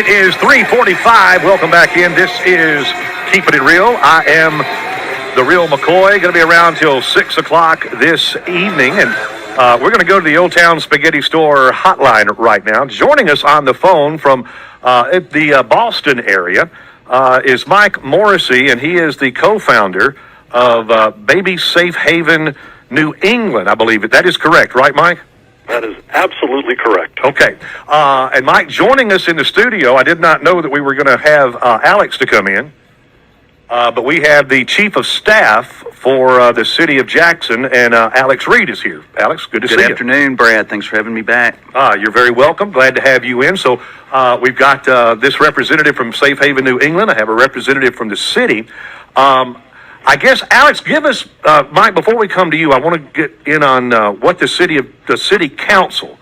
is 3:45. Welcome back in. This is Keeping It Real. I am the Real McCoy. Going to be around till 6 o'clock this evening. And we're going to go to the Old Town Spaghetti Store hotline right now. Joining us on the phone from the Boston area is Mike Morrissey, and he is the co-founder of Baby Safe Haven New England, I believe. That is correct, right, Mike? That is absolutely correct. Okay. And Mike, joining us in the studio, I did not know that we were going to have Alex to come in, but we have the Chief of Staff for the City of Jackson, and Alex Reed is here. Alex, good to see you. Good afternoon, Brad. Thanks for having me back. You're very welcome. Glad to have you in. So we've got this representative from Safe Haven, New England. I have a representative from the city. I guess, Alex, give us, Mike, before we come to you, I want to get in on what the city council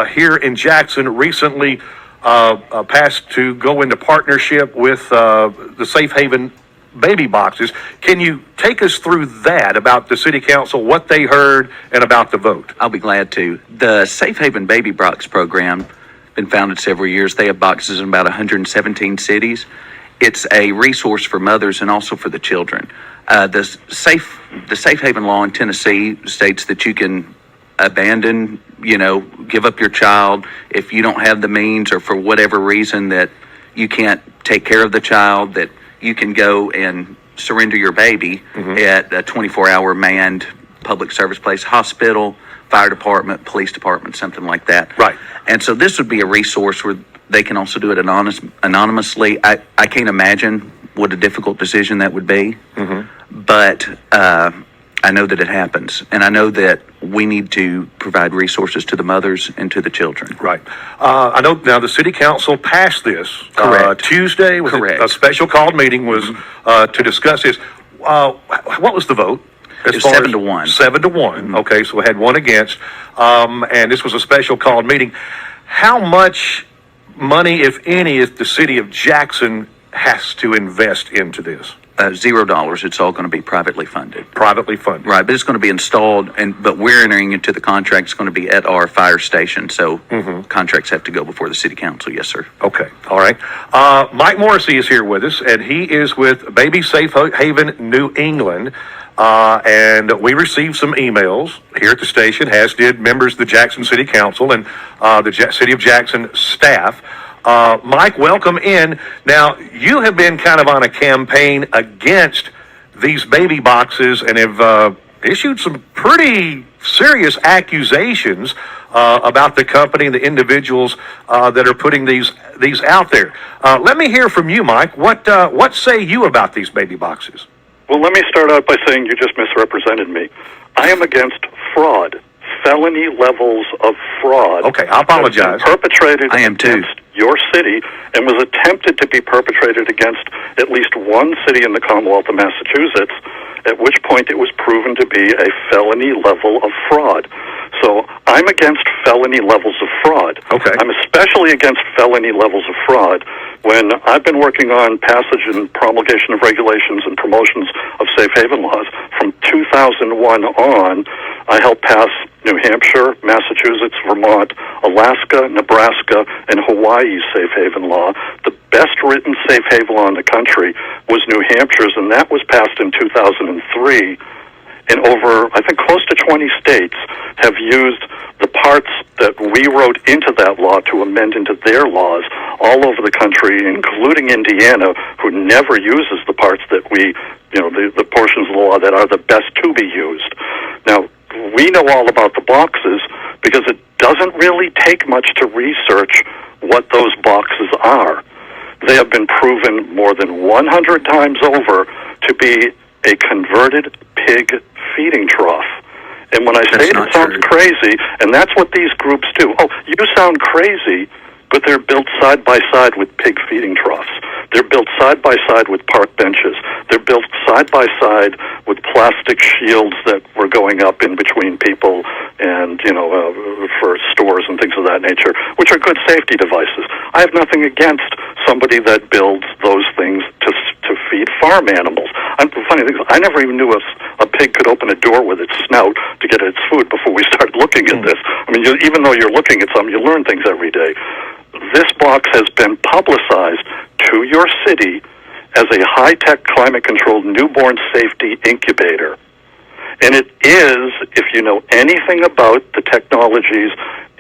here in Jackson recently passed to go into partnership with the Safe Haven baby boxes. Can you take us through that, about the city council, what they heard, and about the vote? I'll be glad to. The Safe Haven Baby Box program, been founded several years. They have boxes in about 117 cities. It's a resource for mothers and also for the children. The Safe Haven law in Tennessee states that you can abandon, give up your child if you don't have the means, or for whatever reason that you can't take care of the child, that you can go and surrender your baby at a 24-hour manned public service place, hospital, fire department, police department, something like that. Right. And so this would be a resource where they can also do it anonymously. I can't imagine what a difficult decision that would be, but I know that it happens, and I know that we need to provide resources to the mothers and to the children. Right. I know now the city council passed this Tuesday. Correct. A special called meeting was to discuss this. What was the vote? It was 7-1. 7-1. Okay, so we had one against, and this was a special called meeting. How much money, if any, if the city of Jackson has to invest into this? $0. It's all going to be privately funded. Privately funded. Right, but it's going to be installed, but we're entering into the contract. It's going to be at our fire station, so contracts have to go before the city council. Yes, sir. Okay, all right. Mike Morrissey is here with us, and he is with Baby Safe Haven New England. And we received some emails here at the station, as did members of the Jackson City Council and the City of Jackson staff. Mike, welcome in. Now, you have been kind of on a campaign against these baby boxes and have issued some pretty serious accusations about the company and the individuals that are putting these out there. Let me hear from you, Mike. What say you about these baby boxes? Well, let me start out by saying you just misrepresented me. I am against fraud, felony levels of fraud. Okay, I apologize. Perpetrated I am too. against your city, and was attempted to be perpetrated against at least one city in the Commonwealth of Massachusetts, at which point it was proven to be a felony level of fraud. So I'm against felony levels of fraud. Okay. I'm especially against felony levels of fraud when I've been working on passage and promulgation of regulations and promotions of safe haven laws. From 2001 on, I helped pass New Hampshire, Massachusetts, Vermont, Alaska, Nebraska, and Hawaii's safe haven law. The best written safe haven law in the country was New Hampshire's, and that was passed in 2003. And over, I think, close to 20 states have used the parts that we wrote into that law to amend into their laws all over the country, including Indiana, who never uses the parts that we, the portions of the law that are the best to be used. Now, we know all about the boxes because it doesn't really take much to research what those boxes are. They have been proven more than 100 times over to be a converted pig feeding trough. And when I say it sounds crazy, and that's what these groups do. Oh, you sound crazy, but they're built side by side with pig feeding troughs. They're built side by side with park benches. They're built side by side with plastic shields that were going up in between people and, for stores and things of that nature, which are good safety devices. I have nothing against somebody that builds those things to feed farm animals. The funny thing is, I never even knew a pig could open a door with its snout to get its food before we started looking at this. I mean, even though you're looking at something, you learn things every day. this box has been publicized to your city as a high-tech, climate-controlled newborn safety incubator. And it is, if you know anything about the technologies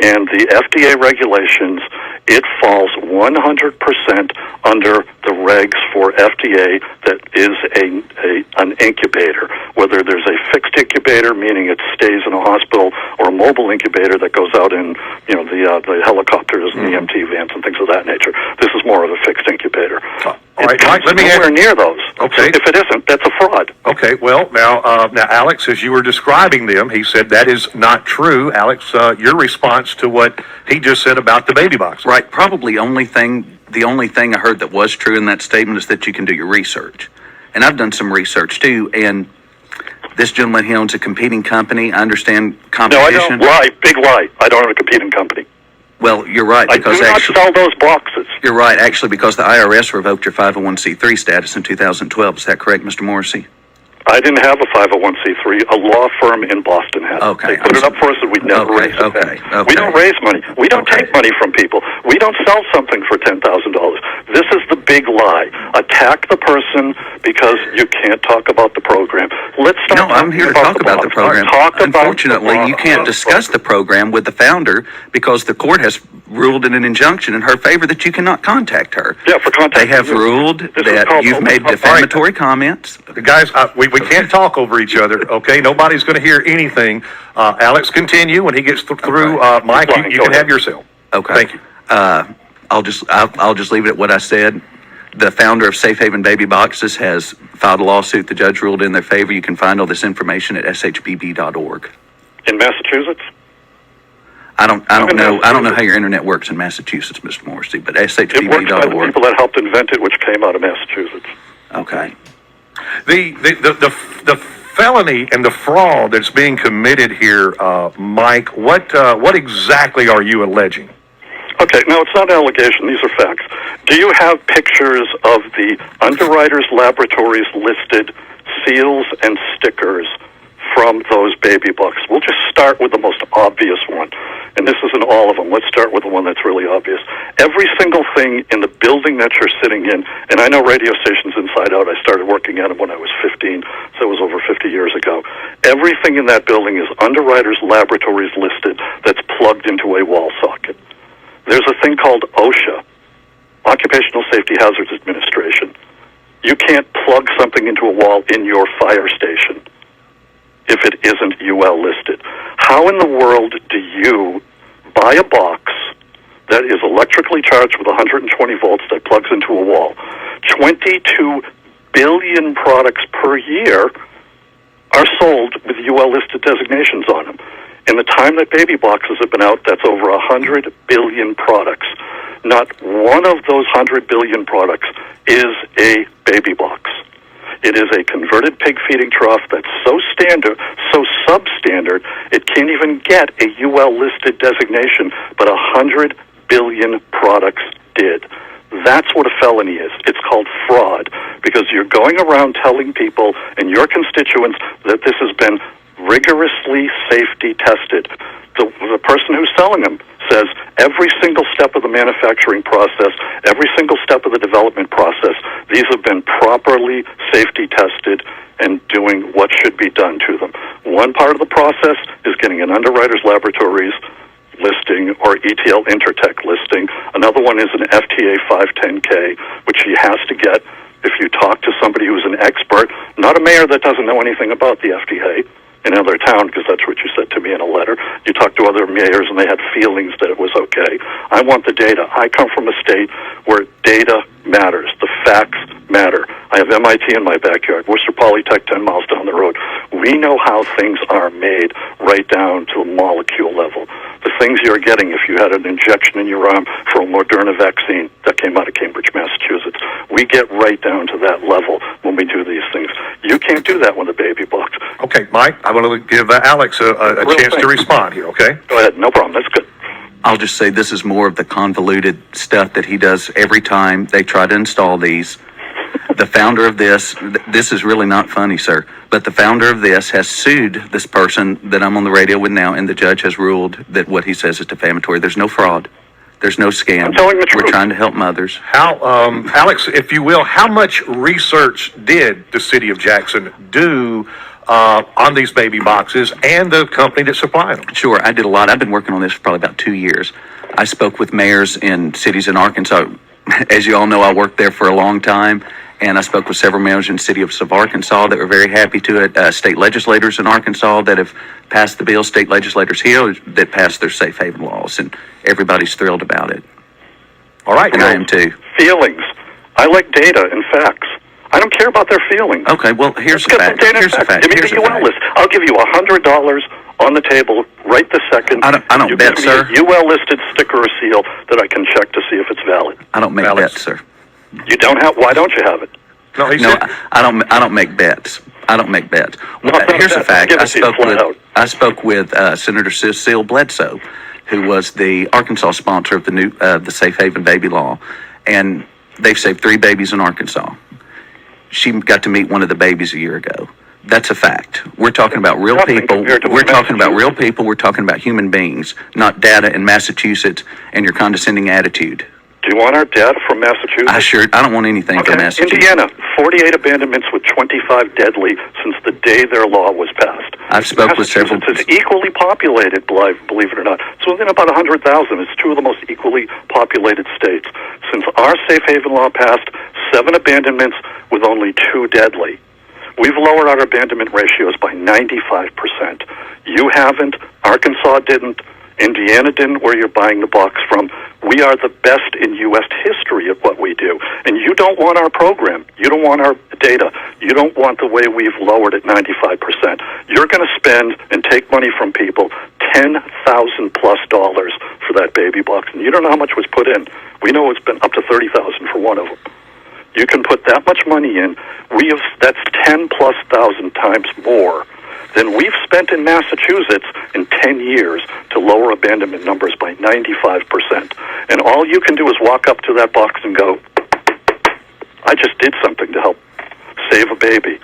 and the FDA regulations, it falls 100% under the regs for FDA that is an incubator. Whether there's a fixed incubator, meaning it stays in a hospital, or a mobile incubator that goes out in the helicopters and the EMT vans and things of that nature. This is more of a fixed incubator. All right, Mike, let me nowhere near those. Okay. So if it isn't, that's a fraud. Okay, well, now, Alex, as you were describing them, he said that is not true. Alex, your response to what he just said about the baby box. Right. Probably the only thing I heard that was true in that statement is that you can do your research. And I've done some research too. And this gentleman, he owns a competing company. I understand No, I competition. don't. Lie. Big lie. I don't own a competing company. Well, you're right. I Because do not actually, sell those boxes. you're right. Actually, because the IRS revoked your 501c3 status in 2012. Is that correct, Mr. Morrissey? I didn't have a 501c3. A law firm in Boston had it. Okay, They put it up for us and we never Okay, raised it back. okay. We don't raise money. We don't Okay. take money from people. We don't sell something for $10,000. This is the big lie. Attack the person because you can't talk about the program. Let's No, start I'm here to talk about the box. program. Talk about Unfortunately, the you can't discuss the program with the founder because the court has ruled in an injunction in her favor that you cannot contact her. Yeah, for contact. They have ruled This is that called you've made open- defamatory comments. Guys, we can't talk over each other, okay? Nobody's going to hear anything. Alex, continue. When he gets through, Mike, Fine, you go can ahead. have your cell. Okay. Thank you. I'll just leave it at what I said. The founder of Safe Haven Baby Boxes has filed a lawsuit. The judge ruled in their favor. You can find all this information at shbb.org. In Massachusetts? I don't in know how Massachusetts. your internet works in Massachusetts, Mr. Morrissey, but It works by the shbb.org. people that helped invent it, which came out of Massachusetts. Okay. The felony and the fraud that's being committed here, Mike, what exactly are you alleging? Okay, no, it's not an allegation. These are facts. Do you have pictures of the Underwriters Laboratories listed seals and stickers from those baby books? We'll just start with the most obvious one. And this isn't all of them. Let's start with the one that's really obvious. Every single thing in the building that you're sitting in, and I know radio stations inside out. I started working at them when I was 15, so it was over 50 years ago. Everything in that building is Underwriters Laboratories listed that's plugged into a wall socket. There's a thing called OSHA, Occupational Safety Hazards Administration. You can't plug something into a wall in your fire station if it isn't UL listed. How in the world do you buy a box that is electrically charged with 120 volts that plugs into a wall? 22 billion products per year are sold with UL listed designations on them. In the time that baby boxes have been out, that's over 100 billion products. Not one of those 100 billion products is a baby box. It is a converted pig feeding trough that's so standard, so substandard, it can't even get a UL listed designation, but 100 billion products did. That's what a felony is. It's called fraud because you're going around telling people and your constituents that this has been rigorously safety tested. The person who's selling them says every single step of the manufacturing process, every single step of the development process, these have been properly safety tested and doing what should be done to them. One part of the process is getting an Underwriters Laboratories listing or ETL Intertech listing. Another one is an FTA 510K, which he has to get if you talk to somebody who's an expert, not a mayor that doesn't know anything about the FDA in another town, because that's what you said to me in a letter. You talked to other mayors and they had feelings that it was okay. I want the data. I come from a state where data matters. The facts matter. I have MIT in my backyard, Worcester Polytech 10 miles down the road. We know how things are made right down to a molecule level. The things you're getting if you had an injection in your arm for a Moderna vaccine that came out of Cambridge, Massachusetts. We get right down to that level when we do these things. You can't do that with a baby box. Okay, Mike, I want to give Alex a Real chance to thing. respond here, okay? Go ahead. No problem. That's good. I'll just say this is more of the convoluted stuff that he does every time they try to install these. The founder of this is really not funny, sir, but the founder of this has sued this person that I'm on the radio with now, and the judge has ruled that what he says is defamatory. There's no fraud. There's no scam. I'm telling the We're truth. trying to help mothers. How, Alex, if you will, how much research did the city of Jackson do on these baby boxes and the company that supplied them? Sure, I did a lot. I've been working on this for probably about 2 years. I spoke with mayors in cities in Arkansas. As you all know, I worked there for a long time, and I spoke with several mayors in the city of Arkansas that were very happy to it. State legislators in Arkansas that have passed the bill, state legislators here that passed their safe haven laws, and everybody's thrilled about it. All right. And I am too. Feelings. I like data and facts. I don't care about their feelings. Okay, well, here's the Get some fact. data and Here's the facts. fact. Give me Here's the the UL fact. list. I'll give you $100 on the table right this second. I don't You bet, give me sir. a UL listed sticker or seal that I can check to see if it's valid. I don't make Alex. bets, sir. You don't have. Why don't you have it? No, he No, said, I don't make bets. I don't make bets. Well, No, here's the bet. fact. Give it to you flat out. I spoke with Senator Cecile Bledsoe, who was the Arkansas sponsor of the new the Safe Haven baby law, and they've saved 3 babies in Arkansas. She got to meet one of the babies a year ago. That's a fact. We're talking about real Nothing people. compared to We're talking about real Massachusetts. people. We're talking about human beings, not data in Massachusetts and your condescending attitude. Do you want our data from Massachusetts? I don't want anything from Massachusetts. Indiana, 48 abandonments with 25 deadly since the day their law was passed. I've spoke with several. Massachusetts is equally populated, believe it or not. It's within about 100,000. It's 2 of the most equally populated states. Since our safe haven law passed, 7 abandonments with only 2 deadly. We've lowered our abandonment ratios by 95%. You haven't. Arkansas didn't. Indiana didn't, where you're buying the box from. We are the best in U.S. history at what we do. And you don't want our program. You don't want our data. You don't want the way we've lowered it 95%. You're going to spend and take money from people $10,000 plus for that baby box. And you don't know how much was put in. We know it's been up to $30,000 for one of them. You can put that much money in. That's 10 plus thousand times more than we've spent in Massachusetts in 10 years to lower abandonment numbers by 95%. And all you can do is walk up to that box and go, I just did something to help save a baby.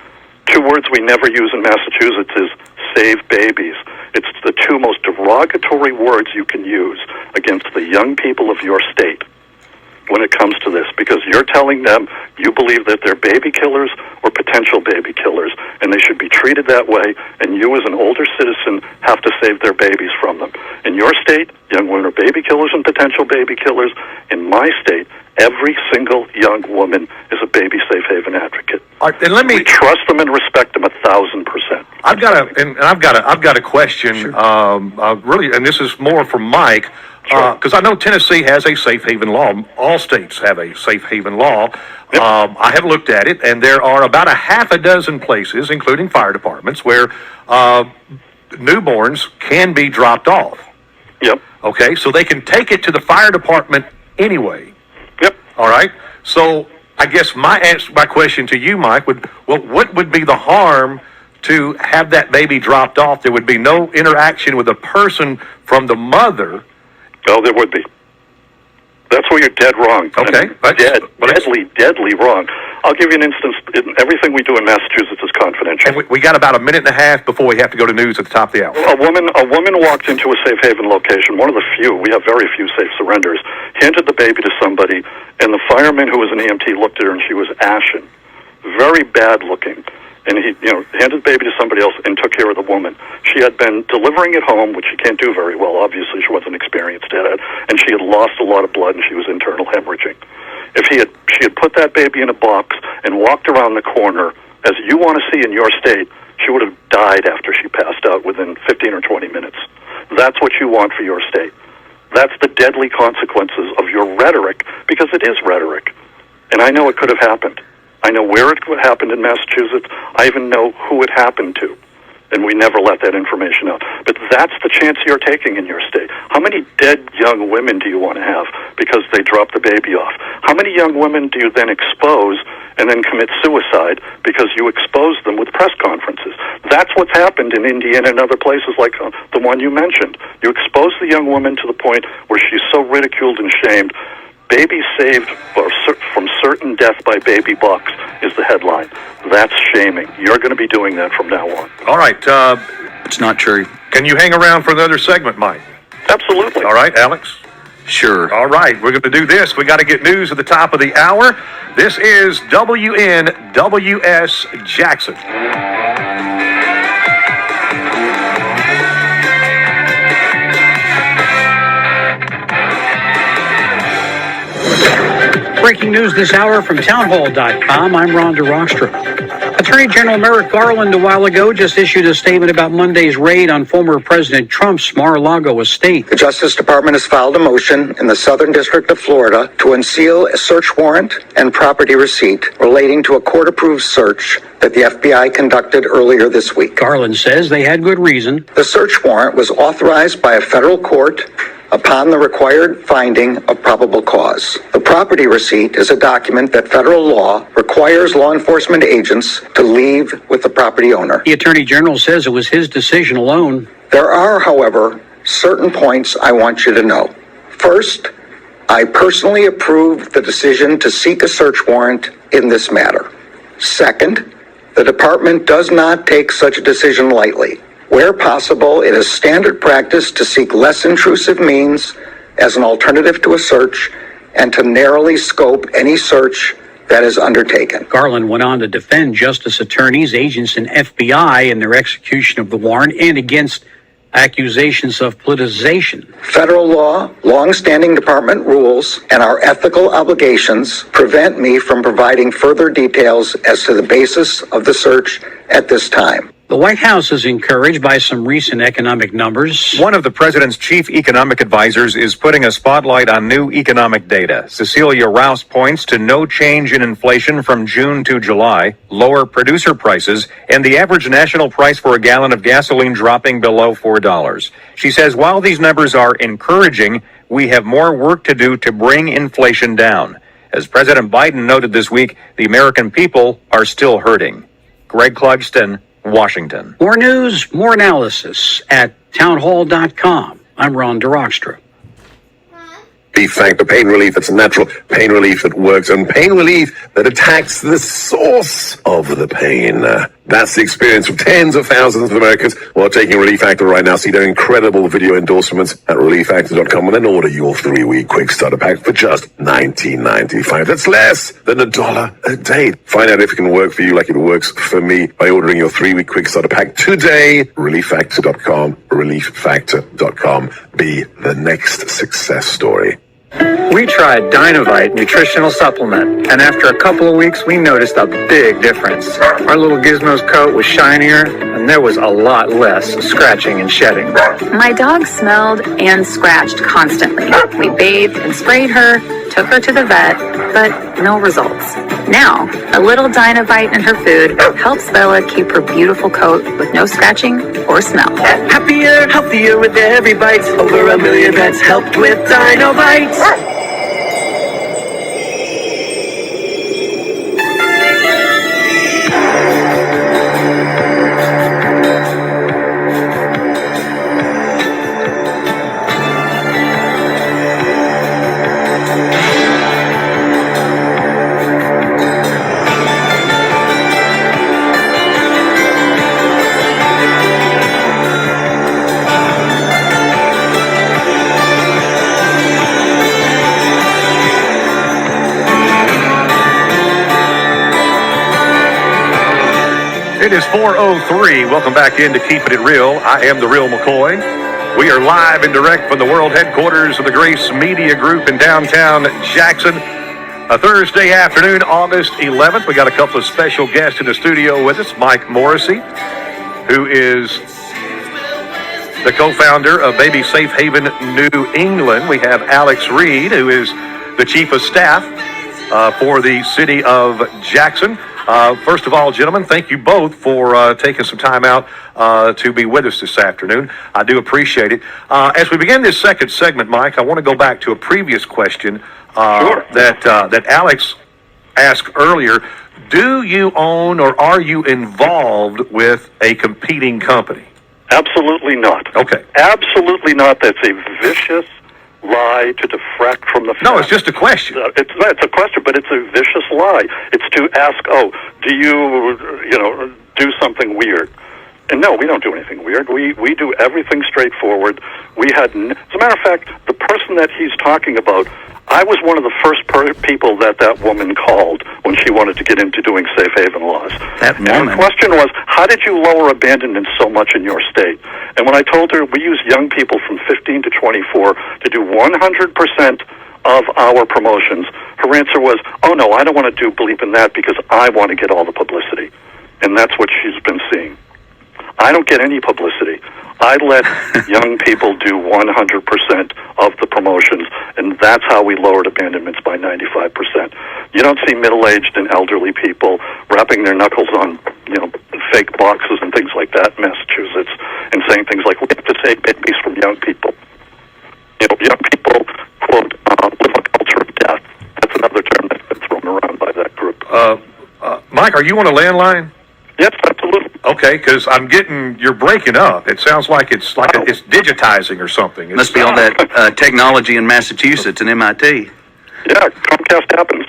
2 words we never use in Massachusetts is save babies. It's the 2 most derogatory words you can use against the young people of your state when it comes to this, because you're telling them you believe that they're baby killers or potential baby killers, and they should be treated that way, and you as an older citizen have to save their babies from them. In your state, young women are baby killers and potential baby killers. In my state, every single young woman is a baby safe haven advocate. all right, and let me. We trust them and respect them 1,000%. I've got a question. Really, and this is more from Mike, because I know Tennessee has a safe haven law. All states have a safe haven law. Yep. I have looked at it, and there are about a half a dozen places, including fire departments, where newborns can be dropped off. Yep. Okay, so they can take it to the fire department anyway. Yep. All right. So I guess my question to you, Mike, what would be the harm to have that baby dropped off? There would be no interaction with a person from the mother. Oh, there would be. That's where you're dead wrong. Okay. Deadly wrong. I'll give you an instance. Everything we do in Massachusetts is confidential. And we got about a minute and a half before we have to go to news at the top of the hour. A woman walked into a safe haven location, one of the few, we have very few safe surrenders, handed the baby to somebody, and the fireman who was an EMT looked at her and she was ashen. Very bad looking. And he, handed the baby to somebody else and took care of the woman. She had been delivering at home, which she can't do very well. Obviously, she wasn't experienced at it, and she had lost a lot of blood, and she was internal hemorrhaging. If she had put that baby in a box and walked around the corner, as you want to see in your state, she would have died after she passed out within 15 or 20 minutes. That's what you want for your state. That's the deadly consequences of your rhetoric, because it is rhetoric. And I know it could have happened. I know where it happened in Massachusetts. I even know who it happened to. And we never let that information out. But that's the chance you're taking in your state. How many dead young women do you want to have because they dropped the baby off? How many young women do you then expose and then commit suicide because you expose them with press conferences? That's what's happened in Indiana and other places like the one you mentioned. You expose the young woman to the point where she's so ridiculed and shamed. Baby saved from certain death by baby box is the headline. That's shaming. You're going to be doing that from now on. All right. It's not true. Can you hang around for another segment, Mike? Absolutely. All right, Alex? Sure. All right, we're going to do this. We got to get news at the top of the hour. This is WNWS Jackson. Breaking news this hour from townhall.com. I'm Rhonda Rockstra. Attorney General Merrick Garland a while ago just issued a statement about Monday's raid on former President Trump's Mar-a-Lago estate. The Justice Department has filed a motion in the Southern District of Florida to unseal a search warrant and property receipt relating to a court-approved search that the FBI conducted earlier this week. Garland says they had good reason. The search warrant was authorized by a federal court upon the required finding of probable cause. The property receipt is a document that federal law requires law enforcement agents to leave with the property owner. The Attorney General says it was his decision alone. There are, however, certain points I want you to know. First, I personally approved the decision to seek a search warrant in this matter. Second, the department does not take such a decision lightly. Where possible, it is standard practice to seek less intrusive means as an alternative to a search and to narrowly scope any search that is undertaken. Garland went on to defend justice attorneys, agents, and FBI in their execution of the warrant and against accusations of politicization. Federal law, long-standing department rules, and our ethical obligations prevent me from providing further details as to the basis of the search at this time. The White House is encouraged by some recent economic numbers. One of the president's chief economic advisors is putting a spotlight on new economic data. Cecilia Rouse points to no change in inflation from June to July, lower producer prices, and the average national price for a gallon of gasoline dropping below $4. She says while these numbers are encouraging, we have more work to do to bring inflation down. As President Biden noted this week, the American people are still hurting. Greg Clugston, Washington. More news, more analysis at townhall.com. I'm Ron DeRockstra. Relief Factor pain relief that's natural, pain relief that works, and pain relief that attacks the source of the pain. That's the experience of tens of thousands of Americans who are taking Relief Factor right now. See their incredible video endorsements at relieffactor.com and then order your 3-week quick starter pack for just $19.95. That's less than $1 a day. Find out if it can work for you like it works for me by ordering your 3-week quick starter pack today. Relieffactor.com, relieffactor.com. Be the next success story. We tried Dynovite nutritional supplement, and after a couple of weeks, we noticed a big difference. Our little Gizmo's coat was shinier, and there was a lot less scratching and shedding. My dog smelled and scratched constantly. We bathed and sprayed her, took her to the vet, but no results. Now, a little Dynovite in her food helps Bella keep her beautiful coat with no scratching or smell. Happier, healthier with every bite. Over 1 million pets helped with Dynovite. It is 4:03. Welcome back into Keeping It Real. I am the Real McCoy. We are live and direct from the world headquarters of the Grace Media Group in downtown Jackson. A Thursday afternoon, August 11th. We got a couple of special guests in the studio with us. Mike Morrissey, who is the co-founder of Baby Safe Haven New England. We have Alex Reed, who is the chief of staff for the city of Jackson. First of all, gentlemen, thank you both for taking some time out to be with us this afternoon. I do appreciate it. As we begin this second segment, Mike, I want to go back to a previous question that Alex asked earlier. Do you own or are you involved with a competing company? Absolutely not. Okay. Absolutely not. That's a vicious lie to defract from the fact. No, it's just a question. It's a question, but it's a vicious lie. It's to ask, do you do something weird? And no, we don't do anything weird. We do everything straightforward. As a matter of fact, the person that he's talking about, I was one of the first people that woman called when she wanted to get into doing safe haven laws. That And woman. her question was, how did you lower abandonment so much in your state? And when I told her we use young people from 15 to 24 to do 100% of our promotions, her answer was, oh no, I don't want to do believe in that because I want to get all the publicity. And that's what she's been seeing. I don't get any publicity. I let young people do 100% of the promotions, and that's how we lowered abandonments by 95%. You don't see middle-aged and elderly people wrapping their knuckles on, fake boxes and things like that in Massachusetts and saying things like, we have to save babies from young people. Young people, quote, live a culture of death. That's another term that's been thrown around by that group. Mike, are you on a landline? Yes, absolutely. Okay, because you're breaking up. It sounds like it's digitizing or something. Must be all that technology in Massachusetts and MIT. Yeah, Comcast happens.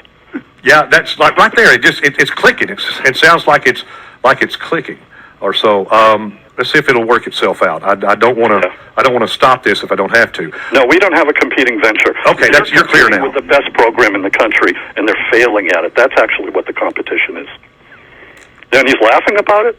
Yeah, that's like right there. It's clicking. It sounds like it's clicking or so. Let's see if it'll work itself out. I don't want to stop this if I don't have to. No, we don't have a competing venture. Okay, you're clear now. With the best program in the country, and they're failing at it. That's actually what the competition is. And he's laughing about it?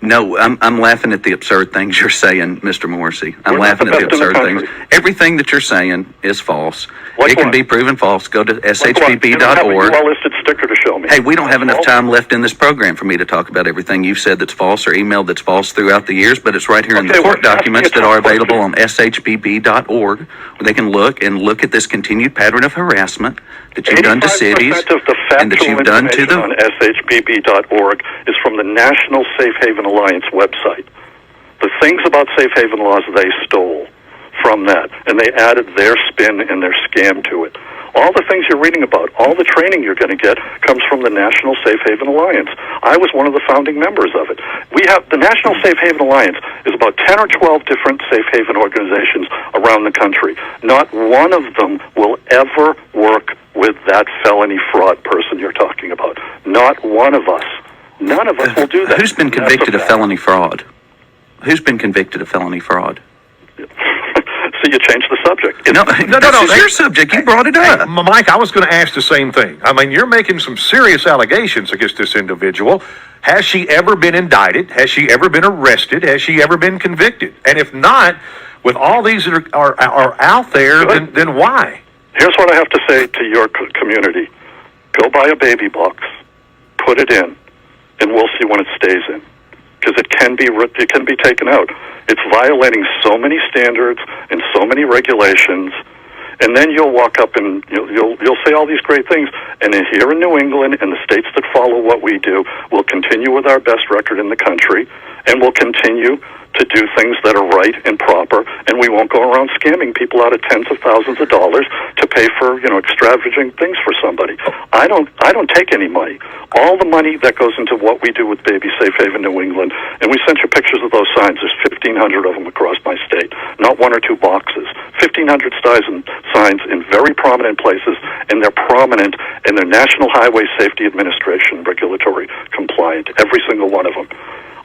No, I'm laughing at the absurd things you're saying, Mr. Morrissey. I'm We're laughing not at the the best in absurd the things. country. Everything that you're saying is false. Like It can what? be proven false. Go to You don't have a shbb.org. well-listed sticker to show me. Hey, we don't have enough False? time left in this program for me to talk about everything you've said that's false or emailed that's false throughout the years, but it's right here in the Okay, court well, documents ask me that a are tough question. available on shbb.org, where they can look at this continued pattern of harassment that you've done to 85% cities of the and that you've done to factual information the... on shbb.org is from the National Safe Haven Alliance website. The things about safe haven laws they stole from that, and they added their spin and their scam to it. All the things you're reading about, all the training you're going to get comes from the National Safe Haven Alliance. I was one of the founding members of it. The National Safe Haven Alliance is about 10 or 12 different safe haven organizations around the country. Not one of them will ever work with that felony fraud person you're talking about. Not one of us. None of us will do that. Who's been That's a convicted of fact. felony fraud? Who's been convicted of felony fraud? So you changed the subject. No, no, this is hey, your subject. You brought it up. Mike, I was going to ask the same thing. I mean, you're making some serious allegations against this individual. Has she ever been indicted? Has she ever been arrested? Has she ever been convicted? And if not, with all these that are out there, then why? Here's what I have to say to your community. Go buy a baby box, put it in, and we'll see when it stays in. Because it can be taken out. It's violating so many standards and so many regulations, and then you'll walk up and you'll say all these great things. And then here in New England and the states that follow what we do, we'll continue with our best record in the country, and we'll continue to do things that are right and proper, and we won't go around scamming people out of tens of thousands of dollars to pay for extravagant things for somebody. I don't take any money. All the money that goes into what we do with Baby Safe Haven New England, and we sent you pictures of those signs. There's 1,500 of them across my state, not one or two boxes. 1,500 signs in very prominent places, and they're prominent, and they're National Highway Safety Administration regulatory compliant, every single one of them.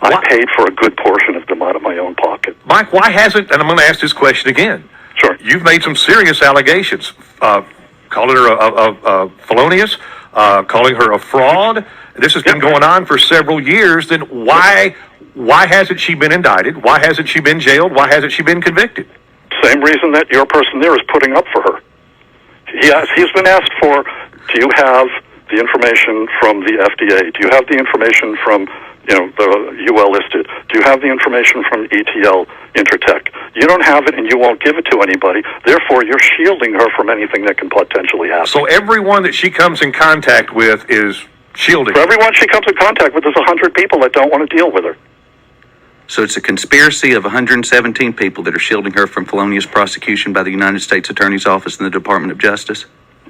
I paid for a good portion of them out of my own pocket. Mike, why hasn't, and I'm going to ask this question again. Sure. You've made some serious allegations, calling her a felonious, calling her a fraud. This has been going on for several years. Then why hasn't she been indicted? Why hasn't she been jailed? Why hasn't she been convicted? Same reason that your person there is putting up for her. He's been asked for, do you have the information from the FDA? Do you have the information from the UL listed? Do you have the information from ETL Intertech? You don't have it, and you won't give it to anybody. Therefore, you're shielding her from anything that can potentially happen. So everyone that she comes in contact with is shielding. For everyone she comes in contact with, there's 100 people that don't want to deal with her. So it's a conspiracy of 117 people that are shielding her from felonious prosecution by the United States Attorney's Office and the Department of Justice?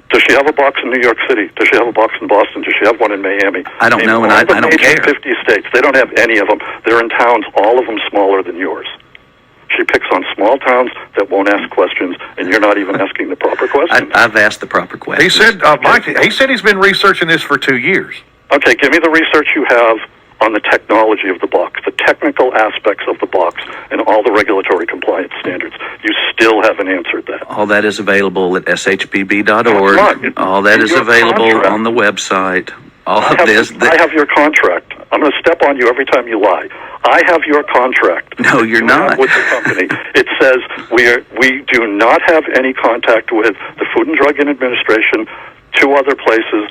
Does she have a box in New York City? Does she have a box in Boston? Does she have one in Miami? I don't know, and I don't care. 50 states, they don't have any of them. They're in towns, all of them smaller than yours. She picks on small towns that won't ask questions, and you're not even asking the proper questions. I've asked the proper questions. He said, Mike, he said he's been researching this for 2 years. Okay, give me the research you have on the technology of the box, the technical aspects of the box, and all the regulatory compliance standards. You still haven't answered that. All that is available at shbb.org. Not. All that is Your available contract. on the website. All I of have, this. I have your contract. I'm going to step on you every time you lie. I have your contract. No, you're You not. have with the company. It says we do not have any contact with the Food and Drug Administration, 2 other places,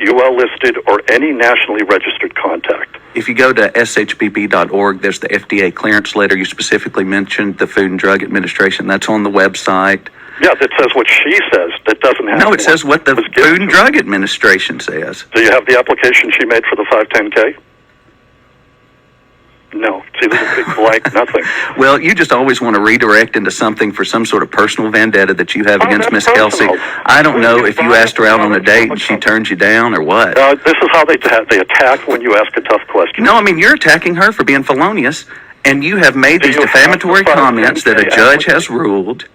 UL listed, or any nationally registered contact. If you go to shbb.org, there's the FDA clearance letter. You specifically mentioned the Food and Drug Administration. That's on the website. Yeah, that says what she says. That doesn't have. No, it says what the was given Food and to her. Drug Administration says. Do you have the application she made for the 510K? No. See, there's a big blank, nothing. Well, you just always want to redirect into something for some sort of personal vendetta that you have Oh, against that's Miss Kelsey. personal. I don't know if you Well, asked her out on a date and she turns you down or what. This is how they attack when you ask a tough question. No, I mean, you're attacking her for being felonious, and you have made Do these you have defamatory the 510K comments that a judge has ruled.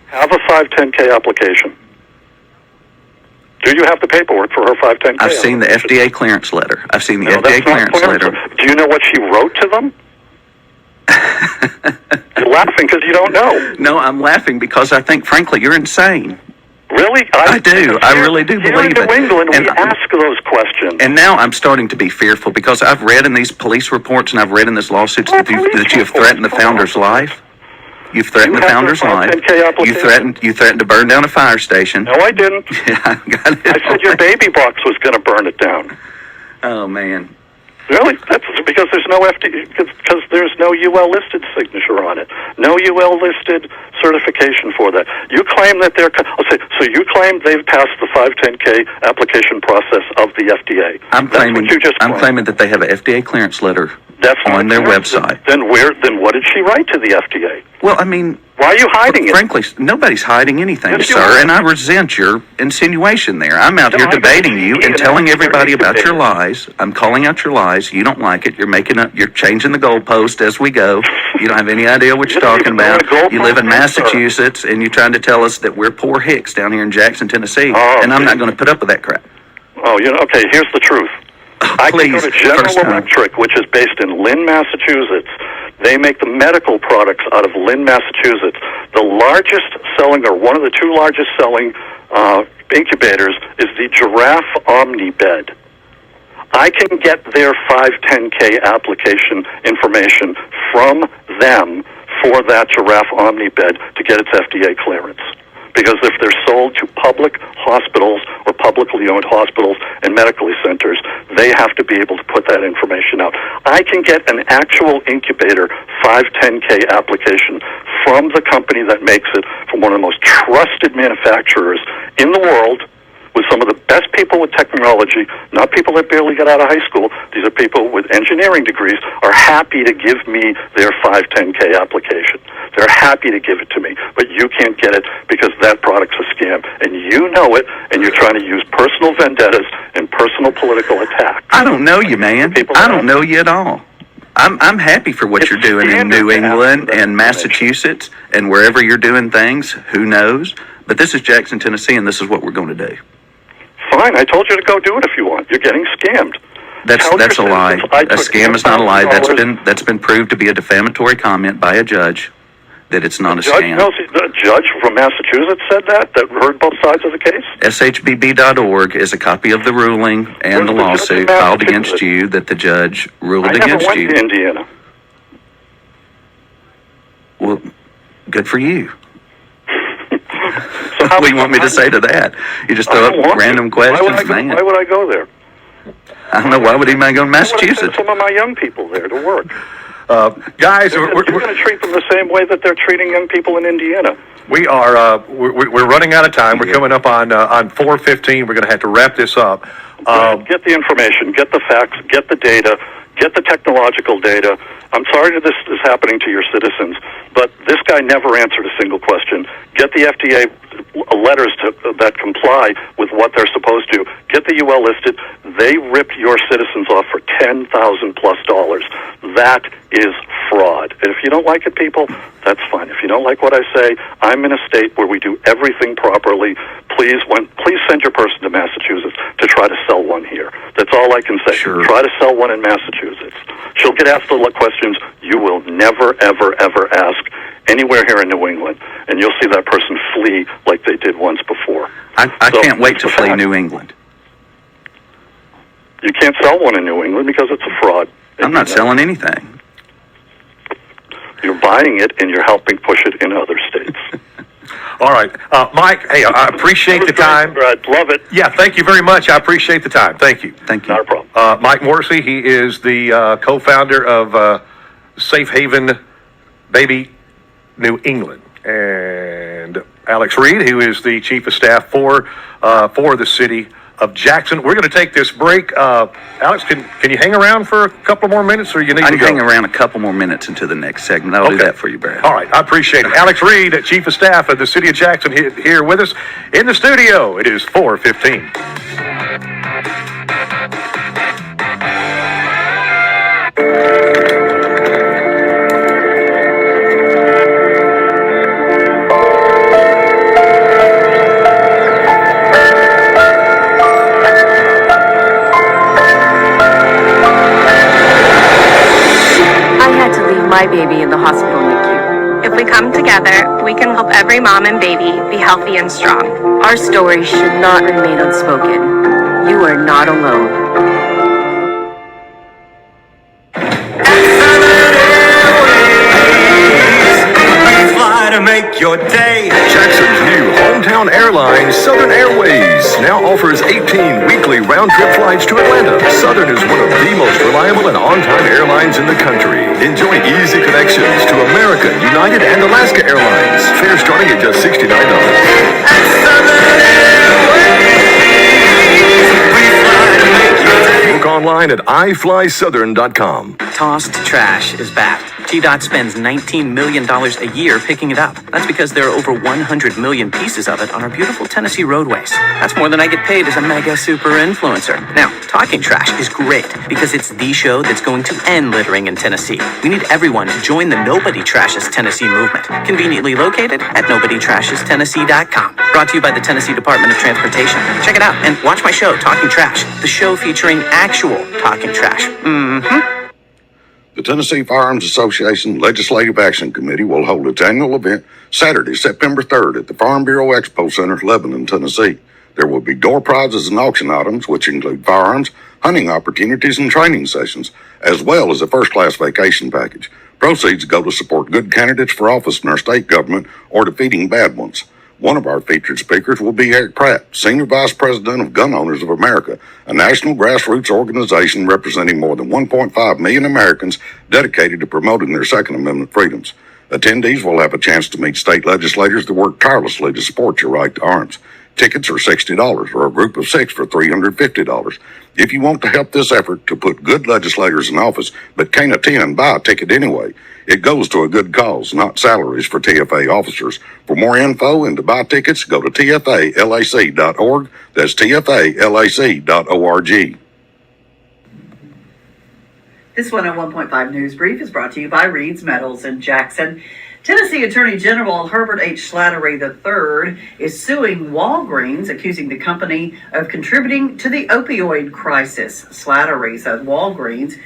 Have a 510K application. Do you have the paperwork for her 510K? I've seen the application? FDA clearance letter. I've seen the No, FDA that's not clearance letter. Do you know what she wrote to them? You're laughing because you don't know. No, I'm laughing because I think, frankly, you're insane. Really? I do. I really do here believe in it. New England, And we ask those questions. And now I'm starting to be fearful because I've read in these police reports and I've read in this lawsuits that you have threatened the founder's life. You've threatened You the have founder's their life. 510K application? You threatened to burn down a fire station. No, I didn't. Yeah, I got it. I said your baby box was going to burn it down. Oh man. Really? That's because there's no FDA, because there's no UL listed signature on it. No UL listed certification for that. You claim that so you claim they've passed the 510K application process of the FDA. I'm That's what you just I'm claimed. claiming that they have an FDA clearance letter That's not on their clear. website. Then what did she write to the FDA? Well, I mean, Why are you hiding it? frankly, nobody's hiding anything, Yes, you sir, are. and I resent your insinuation there. I'm out No, here I debating don't you see and it. telling I'm everybody very about your debating. lies. I'm calling out your lies. You don't like it. You're changing the goalpost as we go. You don't have any idea what you're You don't talking even know about. what a You live in goalpost is, sir. Massachusetts, and you're trying to tell us that we're poor hicks down here in Jackson, Tennessee, Oh, and I'm not geez. going to put up with that crap. Oh, okay, here's the truth. I can go Please, to General first time. Electric, which is based in Lynn, Massachusetts. They make the medical products out of Lynn, Massachusetts. The largest selling, or one of the 2 largest selling incubators is the Giraffe Omnibed. I can get their 510K application information from them for that Giraffe Omnibed to get its FDA clearance. Because if they're sold to public hospitals or publicly owned hospitals and medical centers, they have to be able to put that information out. I can get an actual incubator 510K application from the company that makes it, from one of the most trusted manufacturers in the world, with some of the best people with technology, not people that barely got out of high school. These are people with engineering degrees, are happy to give me their 510K application. They're happy to give it to me, but you can't get it because that product's a scam. And you know it, and you're trying to use personal vendettas and personal political attacks. I don't know you, man. I don't know you at all. I'm happy for what It's you're doing in standard New to ask England for that and information. Massachusetts and wherever you're doing things. Who knows? But this is Jackson, Tennessee, and this is what we're going to do. Fine, I told you to go do it if you want. You're getting scammed. That's Tell a your lie. citizens I A took scam is not a lie. $10,000. That's been proved to be a defamatory comment by a judge. That it's not a Judge, scam. the judge from Massachusetts said that heard both sides of the case? shbb.org is a copy of the ruling and the Where's the judge in lawsuit filed against Massachusetts? you that the judge ruled I never against went you. to Indiana. Well, good for you. So What do you want me to say to that? You just throw I don't up want random to. Why questions, man. Why would I go there? I don't know. Why would anybody go to Why would I send Massachusetts? some of my young people there to work? Guys, You're going to treat them the same way that they're treating young people in Indiana. we're running out of time. We're coming up on 4:15. We're going to have to wrap this up. Get the information, get the facts, get the data, get the technological data. I'm sorry that this is happening to your citizens, but this guy never answered a single question. Get the FDA letters that comply with what they're supposed to. Get the UL listed. They rip your citizens off for $10,000+. That is fraud. And if you don't like it, people, that's fine. If you don't like what I say, I'm in a state where we do everything properly. Please send your person to Massachusetts to try to sell one here. That's all I can say. Sure. Try to sell one in Massachusetts. She'll get asked the questions you will never, ever, ever ask anywhere here in New England, and you'll see that person flee like they did once before. I can't wait to flee New England. You can't sell one in New England because it's a fraud. I'm not selling anything. You're buying it and you're helping push it in other states. All right. Mike, hey, I appreciate the time. Brad, love it. Yeah, thank you very much. I appreciate the time. Thank you. Thank you. Not a problem. Mike Morrissey, he is the co-founder of Safe Haven Baby New England. And Alex Reed, who is the chief of staff for the city of Jackson. We're going to take this break. Alex, can you hang around for a couple more minutes, or you need I to can go? hang around a couple more minutes into the next segment. I'll do that for you, Brad. All right, I appreciate it. Alex Reed, chief of staff of the city of Jackson, here with us in the studio. It is 4:15. My baby in the hospital NICU. If we come together, we can help every mom and baby be healthy and strong. Our story should not remain unspoken. You are not alone. Fly to make your day. Jackson's new hometown airline, Southern Airways, now offers 18 weekly round-trip flights to Atlanta. Southern is one of the most reliable and on-time airlines in the country. Enjoy easy connections to American, United, and Alaska Airlines. Fares starting at just $69. Book online at iflysouthern.com. Tossed trash is bad. TDOT spends $19 million a year picking it up. That's because there are over 100 million pieces of it on our beautiful Tennessee roadways. That's more than I get paid as a mega super influencer. Now, Talking Trash is great because it's the show that's going to end littering in Tennessee. We need everyone to join the Nobody Trashes Tennessee movement, conveniently located at NobodyTrashesTennessee.com. Brought to you by the Tennessee Department of Transportation. Check it out and watch my show, Talking Trash, the show featuring actual talking trash. The Tennessee Firearms Association Legislative Action Committee will hold its annual event Saturday, September 3rd at the Farm Bureau Expo Center, Lebanon, Tennessee. There will be door prizes and auction items, which include firearms, hunting opportunities, and training sessions, as well as a first-class vacation package. Proceeds go to support good candidates for office in our state government or defeating bad ones. One of our featured speakers will be Eric Pratt, Senior Vice President of Gun Owners of America, a national grassroots organization representing more than 1.5 million Americans dedicated to promoting their Second Amendment freedoms. Attendees will have a chance to meet state legislators that work tirelessly to support your right to arms. Tickets are $60 or a group of 6 for $350. If you want to help this effort to put good legislators in office but can't attend, buy a ticket anyway. It goes to a good cause, not salaries for TFA officers. For more info and to buy tickets, go to tfalac.org. That's tfalac.org. This 101.5 News Brief is brought to you by Reed's Metals in Jackson. Tennessee Attorney General Herbert H. Slattery III is suing Walgreens, accusing the company of contributing to the opioid crisis. Slattery said Walgreens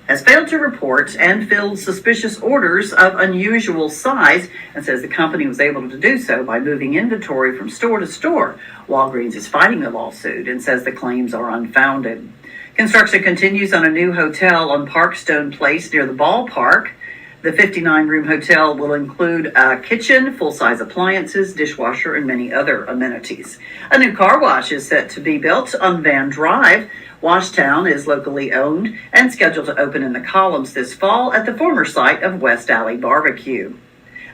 has failed to report and filled suspicious orders of unusual size and says the company was able to do so by moving inventory from store to store. Walgreens is fighting the lawsuit and says the claims are unfounded. Construction continues on a new hotel on Parkstone Place near the ballpark. The 59-room hotel will include a kitchen, full-size appliances, dishwasher, and many other amenities. A new car wash is set to be built on Van Drive. Washtown is locally owned and scheduled to open in the Columns this fall at the former site of West Alley Barbecue.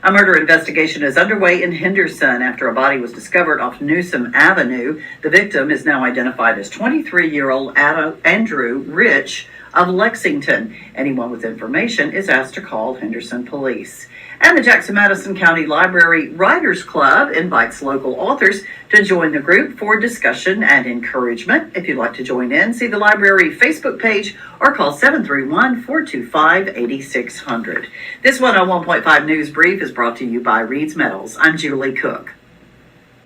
A murder investigation is underway in Henderson after a body was discovered off Newsom Avenue. The victim is now identified as 23-year-old Andrew Rich of Lexington. Anyone with information is asked to call Henderson Police. And the Jackson-Madison County Library Writers Club invites local authors to join the group for discussion and encouragement. If you'd like to join in, see the library Facebook page or call 731-425-8600. This 101.5 News Brief is brought to you by Reed's Metals. I'm Julie Cook.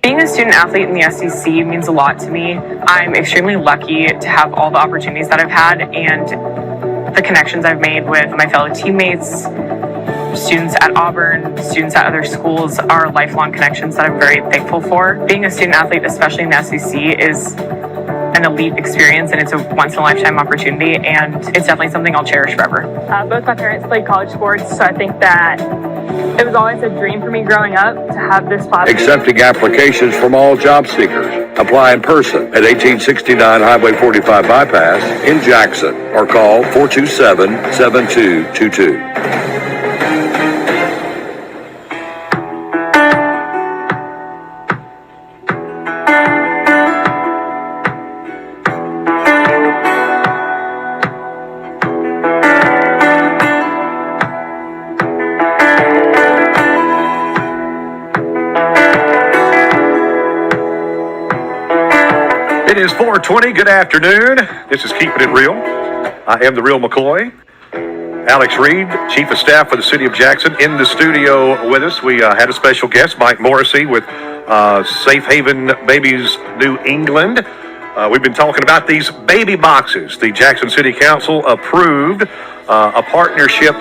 Being a student athlete in the SEC means a lot to me. I'm extremely lucky to have all the opportunities that I've had and the connections I've made with my fellow teammates, students at Auburn, students at other schools are lifelong connections that I'm very thankful for. Being a student athlete, especially in the SEC, is an elite experience and it's a once-in-a-lifetime opportunity, and it's definitely something I'll cherish forever. Both my parents played college sports, so I think that it was always a dream for me growing up to have this platform. Accepting applications from all job seekers. Apply in person at 1869 Highway 45 Bypass in Jackson or call 427-7222. It is 4:20. Good afternoon. This is Keeping It Real. I am the Real McCoy. Alex Reed, Chief of Staff for the City of Jackson, in the studio with us. We had a special guest, Mike Morrissey, with Safe Haven Babies New England. We've been talking about these baby boxes. The Jackson City Council approved a partnership.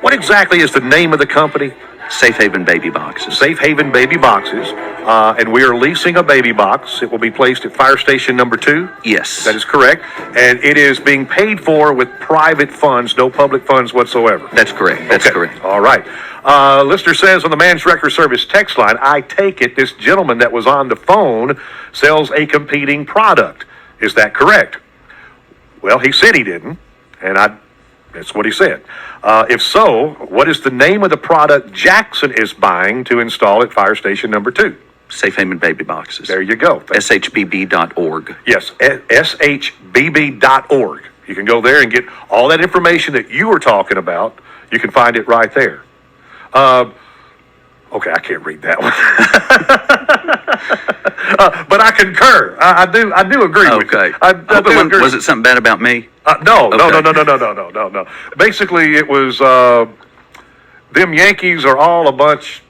What exactly is the name of the company? Safe Haven Baby Boxes. Safe Haven Baby Boxes. And we are leasing a baby box. It will be placed at Fire Station number 2. Yes. That is correct. And it is being paid for with private funds, no public funds whatsoever. That's correct. That's correct. All right. Listener says on the Managed Record Service text line, I take it this gentleman that was on the phone sells a competing product. Is that correct? Well, he said he didn't, and that's what he said. If so, what is the name of the product Jackson is buying to install at Fire Station number 2? Safe Haven Baby Boxes. There you go. SHBB.org. Yes, shbb.org. You can go there and get all that information that you were talking about. You can find it right there. Okay, I can't read that one. But I concur. I do agree with you. Okay. I do agree. Was it something bad about me? No. Okay. Basically, it was them Yankees are all a bunch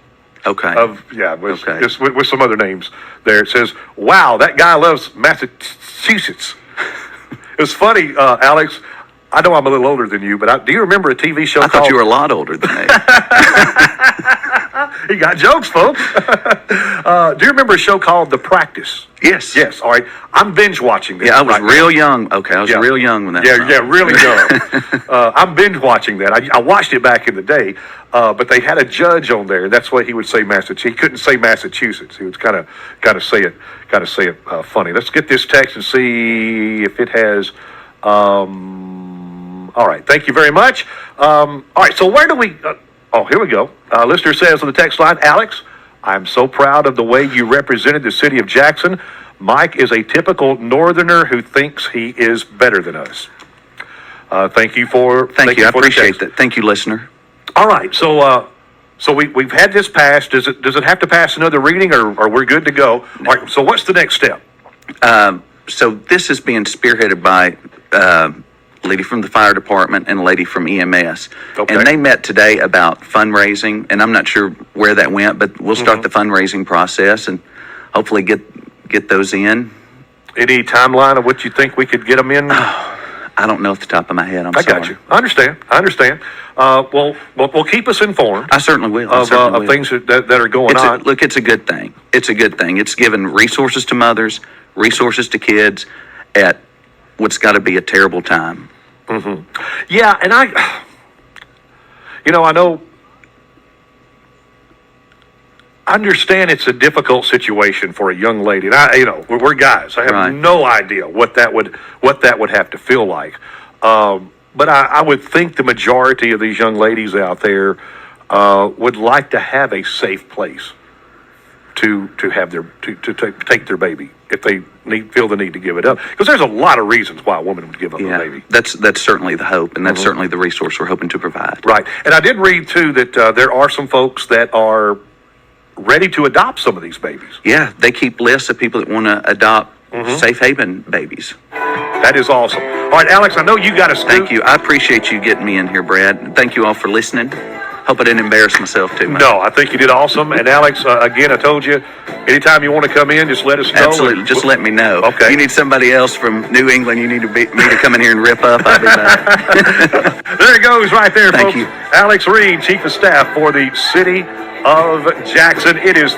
Okay. with some other names there. It says, wow, that guy loves Massachusetts. It was funny, Alex. I know I'm a little older than you, but do you remember a TV show I thought you were a lot older than me. He got jokes, folks. Do you remember a show called The Practice? Yes. Yes, all right. I'm binge watching this. Yeah, I was real young. Okay, I was real young when that was on. Yeah, really young. I'm binge watching that. I watched it back in the day, but they had a judge on there. That's why he would say Massachusetts. He couldn't say Massachusetts. He would kind of say it funny. Let's get this text and see if it has. All right, thank you very much. All right, so where do we... here we go. Listener says on the text line, Alex, I'm so proud of the way you represented the city of Jackson. Mike is a typical northerner who thinks he is better than us. Thank you. I appreciate that. Thank you, listener. All right, so we've had this passed. Does it have to pass another reading, or we're good to go? All right, so what's the next step? So this is being spearheaded by a lady from the fire department and a lady from EMS. Okay. And they met today about fundraising, and I'm not sure where that went, but we'll start the fundraising process and hopefully get those in. Any timeline of what you think we could get them in? I don't know off the top of my head. I got you. I understand. Well, keep us informed. I certainly will. Of things that are going on. Look, it's a good thing. It's a good thing. It's giving resources to mothers, resources to kids at what's got to be a terrible time. Mm-hmm. Yeah, and I understand it's a difficult situation for a young lady. And we're guys. I have no idea what that would have to feel like. But I would think the majority of these young ladies out there would like to have a safe place to have to take their baby if they feel the need to give it up, because there's a lot of reasons why a woman would give up a baby. That's certainly the hope, and that's certainly the resource we're hoping to provide. Right. And I did read too that there are some folks that are ready to adopt some of these babies. Yeah, they keep lists of people that want to adopt safe haven babies. That is awesome. All right, Alex, I know you got a scoop. Thank you. I appreciate you getting me in here, Brad. Thank you all for listening. Hope I didn't embarrass myself too much. No, I think you did awesome. And Alex, again, I told you, anytime you want to come in, just let us know. Absolutely. Just let me know. Okay. If you need somebody else from New England, you need me to come in here and rip up, I'll be back. There it goes right there, Thank folks. you. Alex Reed, Chief of Staff for the City of Jackson. It is